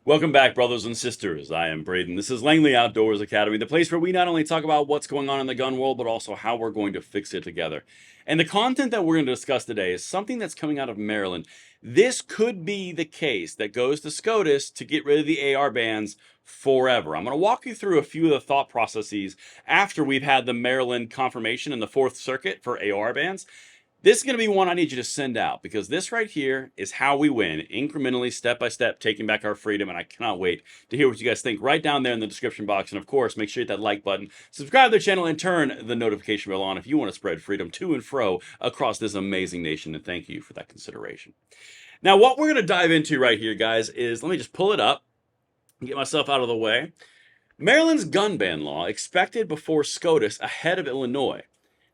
Welcome back, brothers and sisters. I am Braden. This is Langley Outdoors Academy, the place where we not only talk about what's going on in the gun world, but also how we're going to fix it together. And the content that we're going to discuss today is something that's coming out of Maryland. This could be the case that goes to SCOTUS to get rid of the AR bans forever. I'm going to walk you through a few of the thought processes after we've had the Maryland confirmation in the Fourth Circuit for AR bans. This is going to be one I need you to send out because this right here is how we win, incrementally, step by step, taking back our freedom. And I cannot wait to hear what you guys think right down there in the description box. And of course, make sure you hit that like button, subscribe to the channel, and turn the notification bell on if you want to spread freedom to and fro across this amazing nation. And thank you for that consideration. Now, what we're going to dive into right here, guys, is let me just pull it up and get myself out of the way. Maryland's gun ban law expected before SCOTUS ahead of Illinois.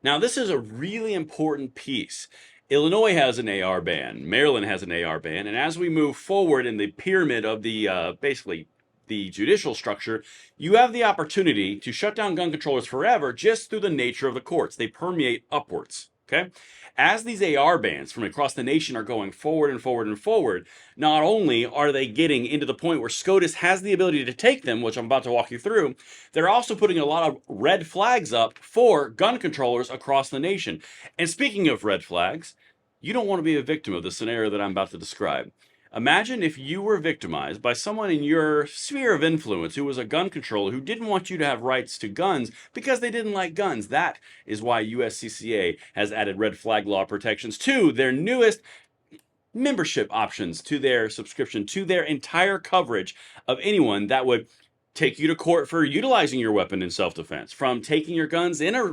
Now, this is a really important piece. Illinois has an AR ban. Maryland has an AR ban. And as we move forward in the pyramid of the, basically, the judicial structure, you have the opportunity to shut down gun controllers forever just through the nature of the courts. They permeate upwards, okay? As these AR bans from across the nation are going forward and forward and forward, not only are they getting into the point where SCOTUS has the ability to take them, which I'm about to walk you through, they're also putting a lot of red flags up for gun controllers across the nation. And speaking of red flags, you don't want to be a victim of the scenario that I'm about to describe. Imagine if you were victimized by someone in your sphere of influence who was a gun controller who didn't want you to have rights to guns because they didn't like guns. That is why USCCA has added red flag law protections to their newest membership options, to their subscription, to their entire coverage of anyone that would take you to court for utilizing your weapon in self-defense, from taking your guns in a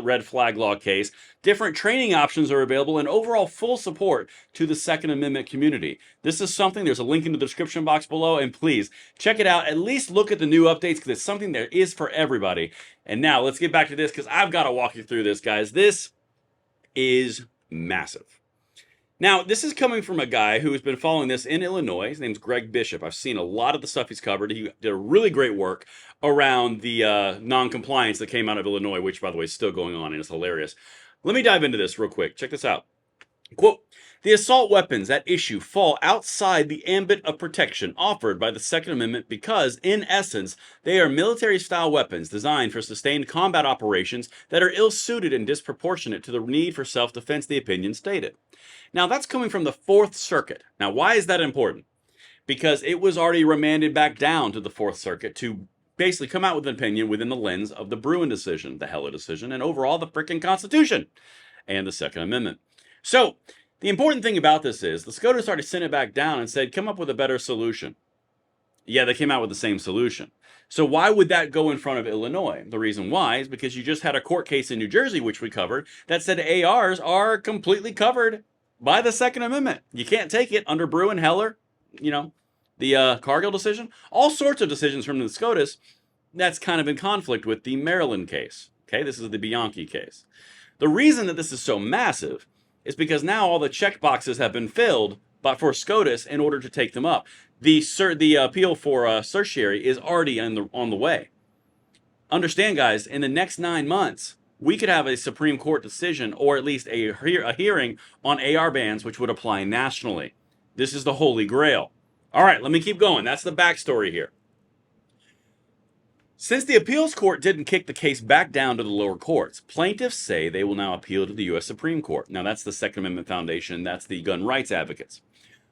red flag law case. Different training options are available, and overall full support to the Second Amendment community. This is something, there's a link in the description box below, and please check it out. At least look at the new updates because it's something that is for everybody. And now let's get back to this because I've got to walk you through this, guys. This is massive. Now, this is coming from a guy who has been following this in Illinois. His name's Greg Bishop. I've seen a lot of the stuff he's covered. He did a really great work around the non-compliance that came out of Illinois, which, by the way, is still going on and is hilarious. Let me dive into this real quick. Check this out. Quote, "The assault weapons at issue fall outside the ambit of protection offered by the Second Amendment because, in essence, they are military-style weapons designed for sustained combat operations that are ill-suited and disproportionate to the need for self-defense," the opinion stated. Now, that's coming from the Fourth Circuit. Now, why is that important? Because it was already remanded back down to the Fourth Circuit to basically come out with an opinion within the lens of the Bruin decision, the Heller decision, and overall the frickin' Constitution and the Second Amendment. So, the important thing about this is the SCOTUS already sent it back down and said, come up with a better solution. Yeah, they came out with the same solution. So why would that go in front of Illinois? The reason why is because you just had a court case in New Jersey, which we covered, that said ARs are completely covered by the Second Amendment. You can't take it under Bruin, Heller, you know, the Cargill decision, all sorts of decisions from the SCOTUS. That's kind of in conflict with the Maryland case. Okay, this is the Bianchi case. The reason that this is so massive is because now all the check boxes have been filled, but for SCOTUS in order to take them up. The appeal for certiorari is already on the way. Understand, guys, in the next 9 months, we could have a Supreme Court decision or at least a hearing on AR bans, which would apply nationally. This is the Holy Grail. All right, let me keep going. That's the backstory here. Since the appeals court didn't kick the case back down to the lower courts, plaintiffs say they will now appeal to the U.S. Supreme Court. Now, that's the Second Amendment Foundation. That's the gun rights advocates.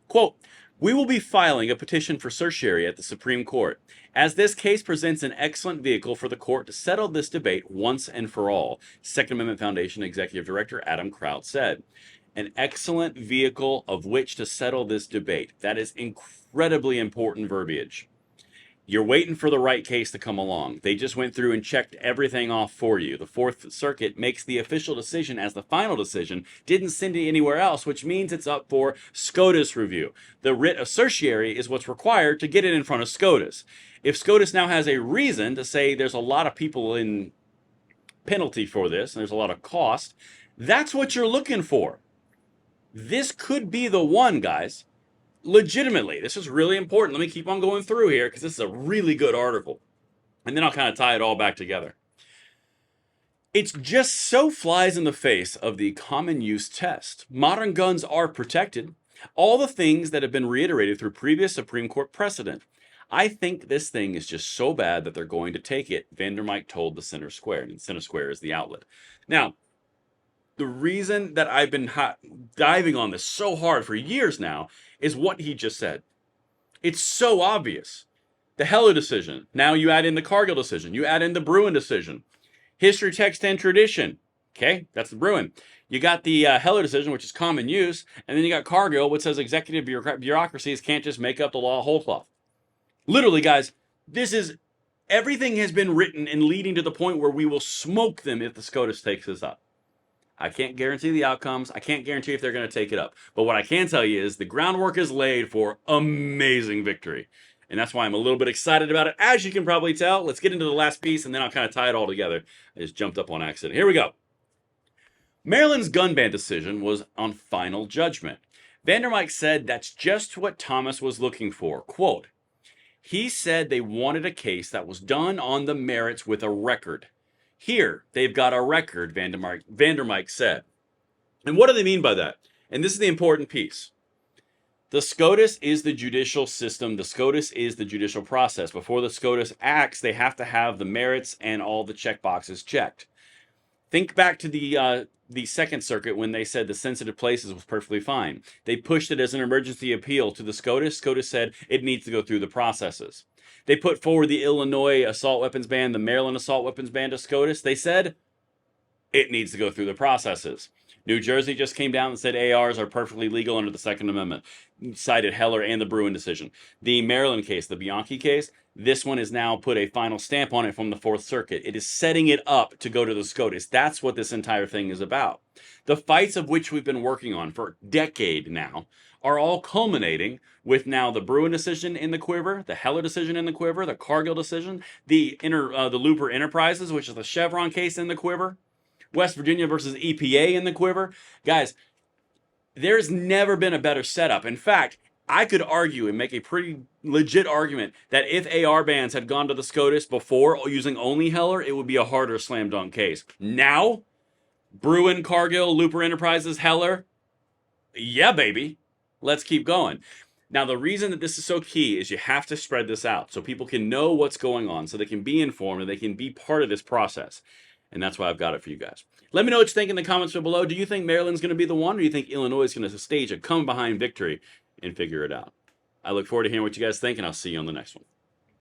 Quote, "We will be filing a petition for certiorari at the Supreme Court, as this case presents an excellent vehicle for the court to settle this debate once and for all," Second Amendment Foundation Executive Director Adam Kraut said. An excellent vehicle of which to settle this debate. That is incredibly important verbiage. You're waiting for the right case to come along. They just went through and checked everything off for you. The Fourth Circuit makes the official decision as the final decision, didn't send it anywhere else, which means it's up for SCOTUS review. The writ of certiorari is what's required to get it in front of SCOTUS. If SCOTUS now has a reason to say there's a lot of people in penalty for this, and there's a lot of cost, that's what you're looking for. This could be the one, guys. Legitimately, this is really important. Let me keep on going through here because this is a really good article. And then I'll kind of tie it all back together. It's just so flies in the face of the common use test. Modern guns are protected. All the things that have been reiterated through previous Supreme Court precedent. I think this thing is just so bad that they're going to take it. Vandermike told the Center Square, and Center Square is the outlet. Now, the reason that I've been diving on this so hard for years now is what he just said. It's so obvious. The Heller decision. Now you add in the Cargill decision. You add in the Bruin decision. History, text, and tradition. Okay, that's the Bruin. You got the Heller decision, which is common use, and then you got Cargill, which says executive bureaucracies can't just make up the law whole cloth. Literally, guys, this is everything has been written and leading to the point where we will smoke them if the SCOTUS takes this up. I can't guarantee the outcomes. I can't guarantee if they're going to take it up. But what I can tell you is the groundwork is laid for amazing victory. And that's why I'm a little bit excited about it, as you can probably tell. Let's get into the last piece, and then I'll kind of tie it all together. I just jumped up on accident. Here we go. Maryland's gun ban decision was on final judgment. Vandermike said that's just what Thomas was looking for. Quote, he said they wanted a case that was done on the merits with a record. Here, they've got a record, Vandermike said. And what do they mean by that? And this is the important piece. The SCOTUS is the judicial system. The SCOTUS is the judicial process. Before the SCOTUS acts, they have to have the merits and all the check boxes checked. Think back to the Second Circuit when they said the sensitive places was perfectly fine. They pushed it as an emergency appeal to the SCOTUS. SCOTUS said it needs to go through the processes. They put forward the Illinois assault weapons ban, the Maryland assault weapons ban to SCOTUS. They said it needs to go through the processes. New Jersey just came down and said ARs are perfectly legal under the Second Amendment. Cited Heller and the Bruin decision. The Maryland case, the Bianchi case, this one has now put a final stamp on it from the Fourth Circuit. It is setting it up to go to the SCOTUS. That's what this entire thing is about. The fights of which we've been working on for a decade now are all culminating with now the Bruin decision in the quiver, the Heller decision in the quiver, the Cargill decision, the Looper Enterprises, which is the Chevron case in the quiver, West Virginia versus EPA in the quiver. Guys, there's never been a better setup. In fact, I could argue and make a pretty legit argument that if AR bans had gone to the SCOTUS before using only Heller, it would be a harder slam dunk case. Now, Bruin, Cargill, Looper Enterprises, Heller, yeah, baby. Let's keep going. Now, the reason that this is so key is you have to spread this out so people can know what's going on, so they can be informed and they can be part of this process. And that's why I've got it for you guys. Let me know what you think in the comments below. Do you think Maryland's going to be the one, or do you think Illinois is going to stage a come-behind victory and figure it out? I look forward to hearing what you guys think, and I'll see you on the next one.